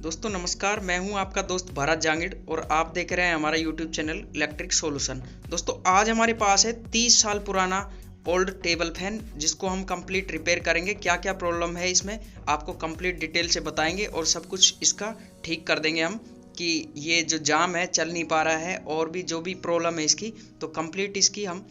दोस्तों नमस्कार, मैं हूं आपका दोस्त भारत जांगिड़ और आप देख रहे हैं हमारा यूट्यूब चैनल इलेक्ट्रिक सॉल्यूशन। दोस्तों आज हमारे पास है 30 साल पुराना ओल्ड टेबल फैन, जिसको हम कंप्लीट रिपेयर करेंगे। क्या क्या प्रॉब्लम है इसमें आपको कंप्लीट डिटेल से बताएंगे और सब कुछ इसका ठीक कर देंगे हम, कि ये जो जाम है चल नहीं पा रहा है और भी जो भी प्रॉब्लम है इसकी, तो कंप्लीट इसकी हम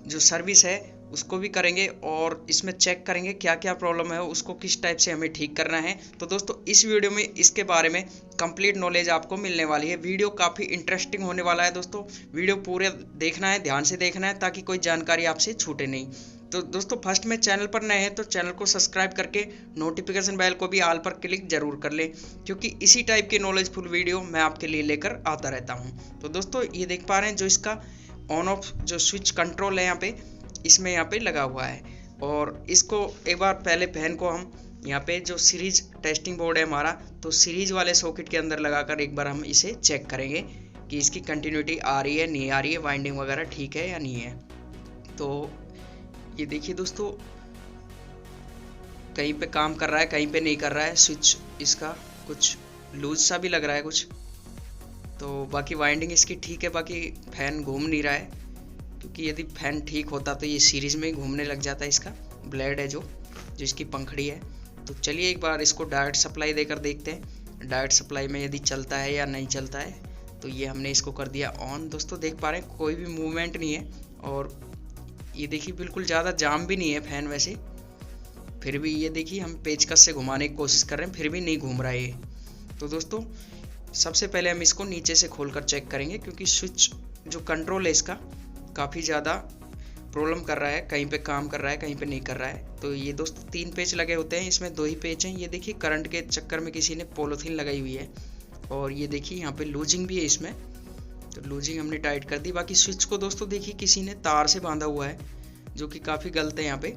जो सर्विस है उसको भी करेंगे और इसमें चेक करेंगे क्या क्या प्रॉब्लम है, उसको किस टाइप से हमें ठीक करना है। तो दोस्तों इस वीडियो में इसके बारे में कंप्लीट नॉलेज आपको मिलने वाली है। वीडियो काफ़ी इंटरेस्टिंग होने वाला है दोस्तों, वीडियो पूरे देखना है, ध्यान से देखना है ताकि कोई जानकारी आपसे छूटे नहीं। तो दोस्तों फर्स्ट में चैनल पर नए हैं तो चैनल को सब्सक्राइब करके नोटिफिकेशन बेल को भी ऑल पर क्लिक जरूर कर लें, क्योंकि इसी टाइप की नॉलेजफुल वीडियो मैं आपके लिए लेकर आता रहता हूँ। तो दोस्तों ये देख पा रहे हैं जो इसका ऑन ऑफ जो स्विच कंट्रोल है यहाँ पे, इसमें यहाँ पे लगा हुआ है। और इसको एक बार पहले फैन को हम यहाँ पे जो सीरीज टेस्टिंग बोर्ड है हमारा, तो सीरीज वाले सॉकेट के अंदर लगाकर एक बार हम इसे चेक करेंगे कि इसकी कंटिन्यूटी आ रही है नहीं आ रही है, वाइंडिंग वगैरह ठीक है या नहीं है। तो ये देखिए दोस्तों, कहीं पे काम कर रहा है कहीं पे नहीं कर रहा है। स्विच इसका कुछ लूज सा भी लग रहा है कुछ, तो बाकी वाइंडिंग इसकी ठीक है, बाकी फैन घूम नहीं रहा है, क्योंकि यदि फैन ठीक होता तो ये सीरीज में ही घूमने लग जाता है। इसका ब्लेड है जो इसकी पंखड़ी है। तो चलिए एक बार इसको डायरेक्ट सप्लाई देकर देखते हैं डायरेक्ट सप्लाई में यदि चलता है या नहीं चलता है। तो ये हमने इसको कर दिया ऑन। दोस्तों देख पा रहे हैं कोई भी मूवमेंट नहीं है, और ये देखिए बिल्कुल ज़्यादा जाम भी नहीं है फैन वैसे, फिर भी ये देखिए हम पेचकस से घुमाने की कोशिश कर रहे हैं फिर भी नहीं घूम रहा है ये। तो दोस्तों सबसे पहले हम इसको नीचे से खोलकर चेक करेंगे, क्योंकि स्विच जो कंट्रोल है इसका काफ़ी ज़्यादा प्रॉब्लम कर रहा है, कहीं पे काम कर रहा है कहीं पे नहीं कर रहा है। तो ये दोस्तों 3 पेच लगे होते हैं, इसमें 2 ही पेच हैं। ये देखिए करंट के चक्कर में किसी ने पॉलीथीन लगाई हुई है, और ये देखिए यहाँ पे लूजिंग भी है इसमें, तो लूजिंग हमने टाइट कर दी। बाकी स्विच को दोस्तों देखिए किसी ने तार से बांधा हुआ है, जो कि काफ़ी गलत है यहाँ पे।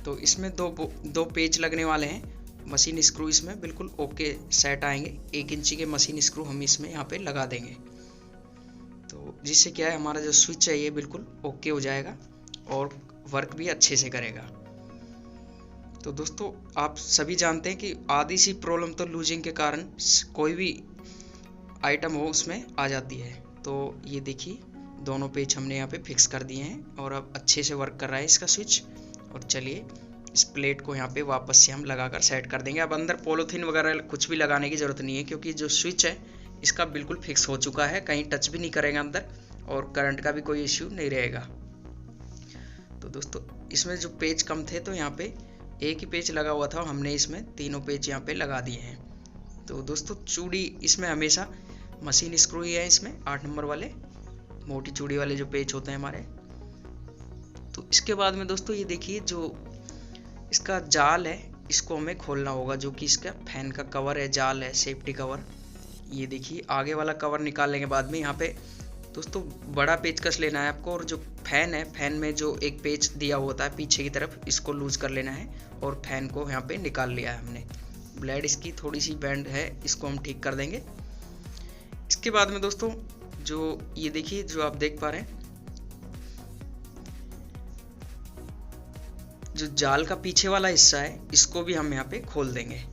तो इसमें दो पेच लगने वाले हैं, मशीन स्क्रू इसमें बिल्कुल ओके सेट आएंगे। 1 इंची के मशीन स्क्रू हम इसमें यहाँ पे लगा देंगे, तो जिससे क्या है हमारा जो स्विच है ये बिल्कुल ओके हो जाएगा और वर्क भी अच्छे से करेगा। तो दोस्तों आप सभी जानते हैं कि आधी सी प्रॉब्लम तो लूजिंग के कारण कोई भी आइटम हो उसमें आ जाती है। तो ये देखिए दोनों पेच हमने यहाँ पे फिक्स कर दिए हैं और अब अच्छे से वर्क कर रहा है इसका स्विच। और चलिए इस प्लेट को यहाँ पे वापस से हम लगाकर सेट कर देंगे। अब अंदर पॉलीथीन वगैरह कुछ भी लगाने की ज़रूरत नहीं है, क्योंकि जो स्विच है इसका बिल्कुल फिक्स हो चुका है, कहीं टच भी नहीं करेगा अंदर, और करंट का भी कोई इश्यू नहीं रहेगा। तो दोस्तों इसमें जो पेच कम थे तो यहाँ पे एक ही पेच लगा हुआ था, हमने इसमें तीनों पेच यहाँ पे लगा दिए हैं। तो दोस्तों चूड़ी इसमें हमेशा मशीन स्क्रू ही है, इसमें 8 नंबर वाले मोटी चूड़ी वाले जो पेच होते हैं हमारे। तो इसके बाद में दोस्तों ये देखिए जो इसका जाल है इसको हमें खोलना होगा, जो कि इसका फैन का कवर है, जाल है, सेफ्टी कवर। ये देखिए आगे वाला कवर निकालने के बाद में यहाँ पे दोस्तों बड़ा पेचकस लेना है आपको, और जो फैन है फैन में जो एक पेच दिया होता है पीछे की तरफ, इसको लूज कर लेना है और फैन को यहाँ पे निकाल लिया है हमने। ब्लेड इसकी थोड़ी सी बेंड है, इसको हम ठीक कर देंगे। इसके बाद में दोस्तों जो ये देखिए जो आप देख पा रहे हैं जो जाल का पीछे वाला हिस्सा है इसको भी हम यहाँ पे खोल देंगे।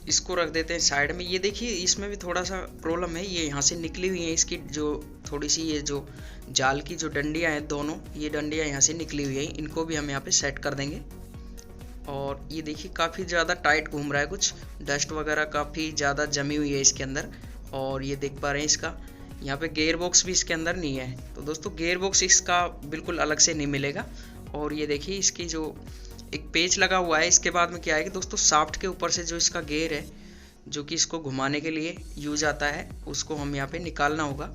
इसको रख देते हैं साइड में। ये देखिए इसमें भी थोड़ा सा प्रॉब्लम है, ये यहाँ से निकली हुई है इसकी जो थोड़ी सी, ये जो जाल की जो डंडियाँ हैं दोनों, ये डंडियाँ यहाँ से निकली हुई हैं, इनको भी हम यहाँ पे सेट कर देंगे। और ये देखिए काफ़ी ज़्यादा टाइट घूम रहा है, कुछ डस्ट वगैरह काफ़ी ज़्यादा जमी हुई है इसके अंदर। और ये देख पा रहे हैं इसका यहाँ पे गेयर बॉक्स भी इसके अंदर नहीं है, तो दोस्तों गेयर बॉक्स इसका बिल्कुल अलग से नहीं मिलेगा। और ये देखिए इसकी जो एक पेच लगा हुआ है, इसके बाद में क्या है कि दोस्तों शाफ्ट के ऊपर से जो इसका गेयर है जो कि इसको घुमाने के लिए यूज आता है, उसको हम यहाँ पे निकालना होगा।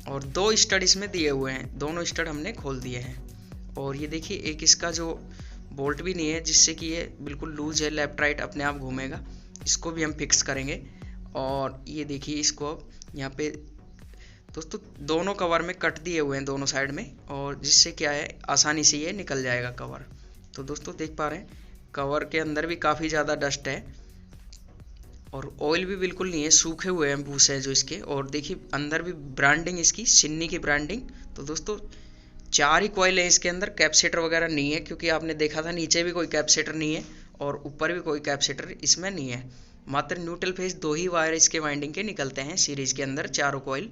और 2 स्टड इसमें दिए हुए हैं, दोनों स्टड हमने खोल दिए हैं। और ये देखिए एक इसका जो बोल्ट भी नहीं है, जिससे कि ये बिल्कुल लूज है, लेफ्ट राइट अपने आप घूमेगा, इसको भी हम फिक्स करेंगे। और ये देखिए इसको यहाँ पे दोस्तों दोनों कवर में कट दिए हुए हैं दोनों साइड में, और जिससे क्या है आसानी से ये निकल जाएगा कवर। तो दोस्तों देख पा रहे हैं कवर के अंदर भी काफ़ी ज़्यादा डस्ट है और ऑयल भी बिल्कुल नहीं है, सूखे हुए हैं भूसे जो इसके। और देखिए अंदर भी ब्रांडिंग इसकी सिन्नी की ब्रांडिंग। तो दोस्तों 4 ही कॉइल है इसके अंदर, कैपेसिटर वगैरह नहीं है, क्योंकि आपने देखा था नीचे भी कोई कैपेसिटर नहीं है और ऊपर भी कोई कैपेसिटर इसमें नहीं है। मात्र न्यूट्रल फेज 2 ही वायर इसके वाइंडिंग के निकलते हैं सीरीज के अंदर, चारों कॉइल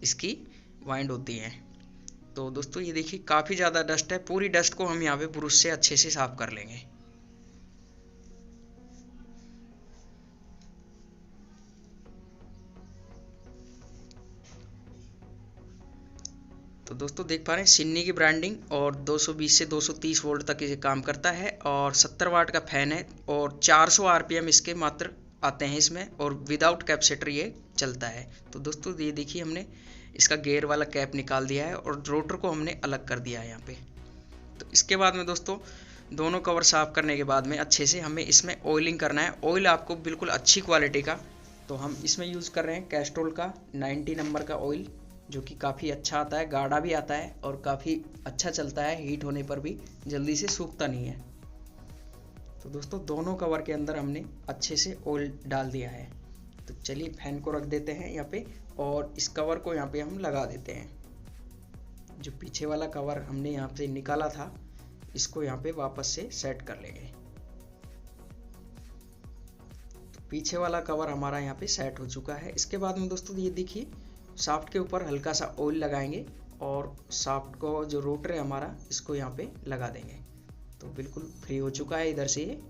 इसकी वाइंड होती हैं। तो दोस्तों ये देखिए काफ़ी ज़्यादा डस्ट है, पूरी डस्ट को हम यहाँ पे ब्रश से अच्छे से साफ कर लेंगे। तो दोस्तों देख पा रहे हैं सिन्नी की ब्रांडिंग, और 220 से 230 वोल्ट तक ये काम करता है, और 70 वाट का फैन है, और 400 आरपीएम इसके मात्र आते हैं इसमें, और विदाउट कैपेसिटर ये चलता है। तो दोस्तों ये देखिए हमने इसका गियर वाला कैप निकाल दिया है और रोटर को हमने अलग कर दिया है यहाँ पे। तो इसके बाद में दोस्तों दोनों कवर साफ करने के बाद में अच्छे से हमें इसमें ऑयलिंग करना है। ऑयल आपको बिल्कुल अच्छी क्वालिटी का, तो हम इसमें यूज़ कर रहे हैं कैस्ट्रोल का 90 नंबर का ऑयल, जो कि काफ़ी अच्छा आता है, गाढ़ा भी आता है और काफ़ी अच्छा चलता है, हीट होने पर भी जल्दी से सूखता नहीं है। तो दोस्तों दोनों कवर के अंदर हमने अच्छे से ऑयल डाल दिया है। तो चलिए फैन को रख देते हैं यहाँ पे, और इस कवर को यहाँ पे हम लगा देते हैं। जो पीछे वाला कवर हमने यहाँ से निकाला था, इसको यहाँ पे वापस से सेट कर लेंगे। तो पीछे वाला कवर हमारा यहाँ पे सेट हो चुका है। इसके बाद में दोस्तों ये देखिए शाफ्ट के ऊपर हल्का सा ऑयल लगाएंगे और शाफ्ट को जो रोटर है हमारा इसको यहाँ पे लगा देंगे। तो बिल्कुल फ्री हो चुका है इधर से ये।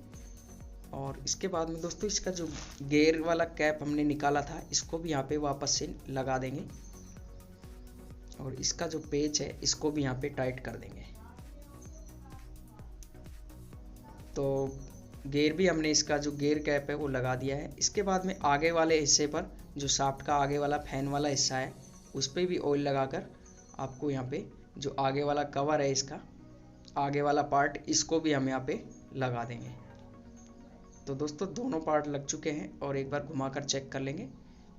और इसके बाद में दोस्तों इसका जो गियर वाला कैप हमने निकाला था, इसको भी यहाँ पे वापस से लगा देंगे, और इसका जो पेच है इसको भी यहाँ पे टाइट कर देंगे। तो गियर भी हमने इसका जो गियर कैप है वो लगा दिया है। इसके बाद में आगे वाले हिस्से पर जो शाफ्ट का आगे वाला फैन वाला हिस्सा है, उस पर भी ऑयल लगाकर आपको यहाँ पे जो आगे वाला कवर है, इसका आगे वाला पार्ट, इसको भी हम यहाँ पे लगा देंगे। तो दोस्तों दोनों पार्ट लग चुके हैं, और एक बार घुमाकर चेक कर लेंगे,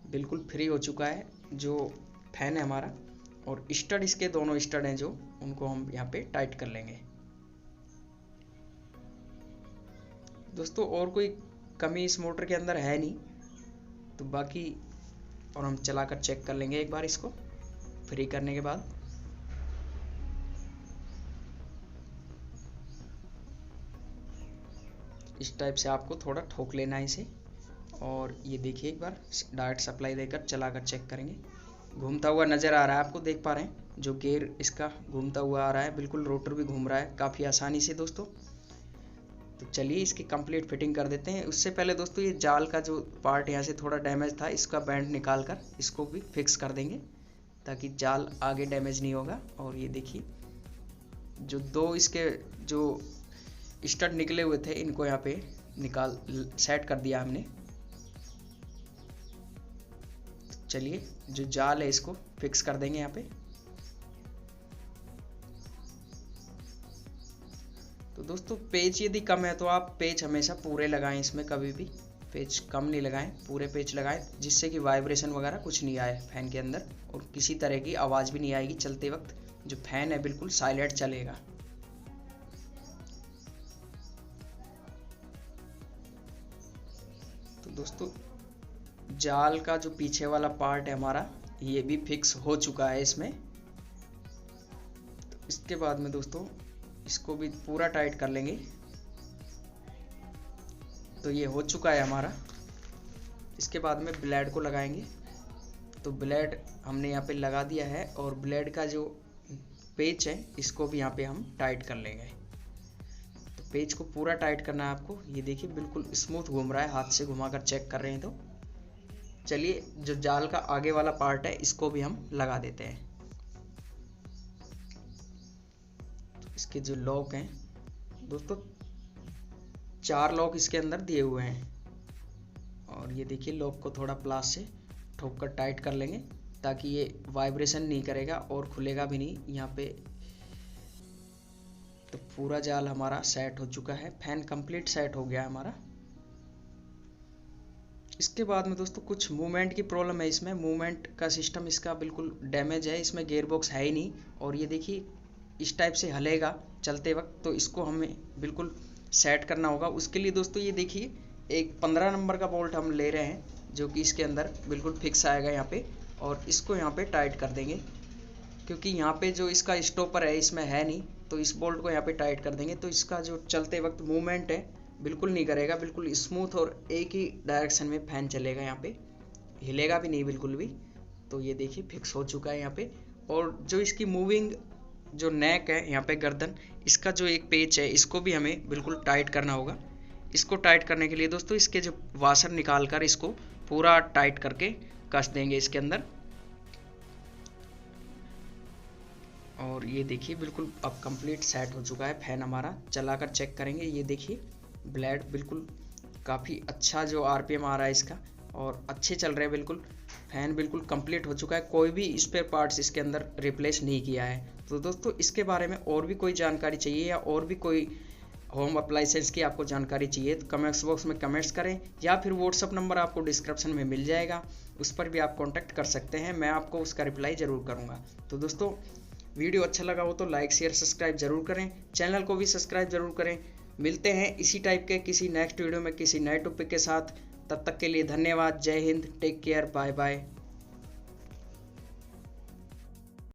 बिल्कुल फ्री हो चुका है जो फैन है हमारा। और स्टड, इसके दोनों स्टड हैं जो, उनको हम यहाँ पे टाइट कर लेंगे। दोस्तों और कोई कमी इस मोटर के अंदर है नहीं, तो बाकी और हम चलाकर चेक कर लेंगे एक बार इसको फ्री करने के बाद। इस टाइप से आपको थोड़ा ठोक लेना है इसे, और ये देखिए एक बार डायरेक्ट सप्लाई देकर चलाकर चेक करेंगे। घूमता हुआ नज़र आ रहा है आपको, देख पा रहे हैं जो गियर इसका घूमता हुआ आ रहा है, बिल्कुल रोटर भी घूम रहा है काफ़ी आसानी से दोस्तों। तो चलिए इसकी कंप्लीट फिटिंग कर देते हैं। उससे पहले दोस्तों ये जाल का जो पार्ट यहाँ से थोड़ा डैमेज था, इसका बैंड निकाल कर इसको भी फिक्स कर देंगे, ताकि जाल आगे डैमेज नहीं होगा। और ये देखिए जो दो इसके जो स्टड निकले हुए थे, इनको यहाँ पे निकाल सेट कर दिया हमने। चलिए जो जाल है इसको फिक्स कर देंगे यहाँ पे। तो दोस्तों पेच यदि कम है तो आप पेच हमेशा पूरे लगाएं, इसमें कभी भी पेच कम नहीं लगाएं, पूरे पेच लगाएं, जिससे कि वाइब्रेशन वगैरह कुछ नहीं आए फैन के अंदर, और किसी तरह की आवाज़ भी नहीं आएगी चलते वक्त। जो फैन है बिल्कुल साइलेंट चलेगा। तो दोस्तों जाल का जो पीछे वाला पार्ट है हमारा, ये भी फिक्स हो चुका है इसमें। तो इसके बाद में दोस्तों इसको भी पूरा टाइट कर लेंगे। तो ये हो चुका है हमारा। इसके बाद में ब्लेड को लगाएंगे। तो ब्लेड हमने यहाँ पे लगा दिया है, और ब्लेड का जो पेच है इसको भी यहाँ पे हम टाइट कर लेंगे। तो पेच को पूरा टाइट करना है आपको। ये देखिए बिल्कुल स्मूथ घूम रहा है, हाथ से घुमाकर चेक कर रहे हैं। तो चलिए जो जाल का आगे वाला पार्ट है इसको भी हम लगा देते हैं। तो इसके जो लॉक हैं दोस्तों, 4 लॉक इसके अंदर दिए हुए हैं, और ये देखिए लॉक को थोड़ा प्लास से ठोक कर टाइट कर लेंगे, ताकि ये वाइब्रेशन नहीं करेगा और खुलेगा भी नहीं यहाँ पे। तो पूरा जाल हमारा सेट हो चुका है, फैन कंप्लीट सेट हो गया हमारा। इसके बाद में दोस्तों कुछ मूवमेंट की प्रॉब्लम है इसमें, मूवमेंट का सिस्टम इसका बिल्कुल डैमेज है, इसमें गियर बॉक्स है ही नहीं। और ये देखिए इस टाइप से हलेगा चलते वक्त, तो इसको हमें बिल्कुल सेट करना होगा। उसके लिए दोस्तों ये देखिए एक 15 नंबर का बोल्ट हम ले रहे हैं, जो कि इसके अंदर बिल्कुल फिक्स आएगा यहाँ पे, और इसको यहाँ पे टाइट कर देंगे। क्योंकि यहाँ पे जो इसका स्टॉपर है इसमें है नहीं, तो इस बोल्ट को यहाँ पे टाइट कर देंगे तो इसका जो चलते वक्त मूवमेंट है बिल्कुल नहीं करेगा, बिल्कुल स्मूथ और एक ही डायरेक्शन में फैन चलेगा, यहाँ पे हिलेगा भी नहीं बिल्कुल भी। तो ये देखिए फिक्स हो चुका है यहाँ पे। और जो इसकी मूविंग जो नेक है यहाँ पे गर्दन, इसका जो एक पेच है इसको भी हमें बिल्कुल टाइट करना होगा। इसको टाइट करने के लिए दोस्तों इसके जो वाशर निकाल कर इसको पूरा टाइट करके कस देंगे इसके अंदर। और ये देखिए बिल्कुल अब कंप्लीट सेट हो चुका है फैन हमारा। चलाकर चेक करेंगे, ये देखिए ब्लेड बिल्कुल काफ़ी अच्छा जो आरपीएम आ रहा है इसका, और अच्छे चल रहे हैं बिल्कुल। फैन बिल्कुल कंप्लीट हो चुका है, कोई भी स्पेयर पार्ट्स इसके अंदर रिप्लेस नहीं किया है। तो दोस्तों इसके बारे में और भी कोई जानकारी चाहिए या और भी कोई होम अप्लाइंसेस की आपको जानकारी चाहिए तो कमेंट्स बॉक्स में कमेंट्स करें, या फिर व्हाट्सअप नंबर आपको डिस्क्रिप्शन में मिल जाएगा, उस पर भी आप कांटेक्ट कर सकते हैं, मैं आपको उसका रिप्लाई ज़रूर करूँगा। तो दोस्तों वीडियो अच्छा लगा हो तो लाइक शेयर सब्सक्राइब जरूर करें, चैनल को भी सब्सक्राइब जरूर करें। मिलते हैं इसी टाइप के किसी नेक्स्ट वीडियो में किसी नए टॉपिक के साथ, तब तक के लिए धन्यवाद। Jai Hind, take care, bye bye.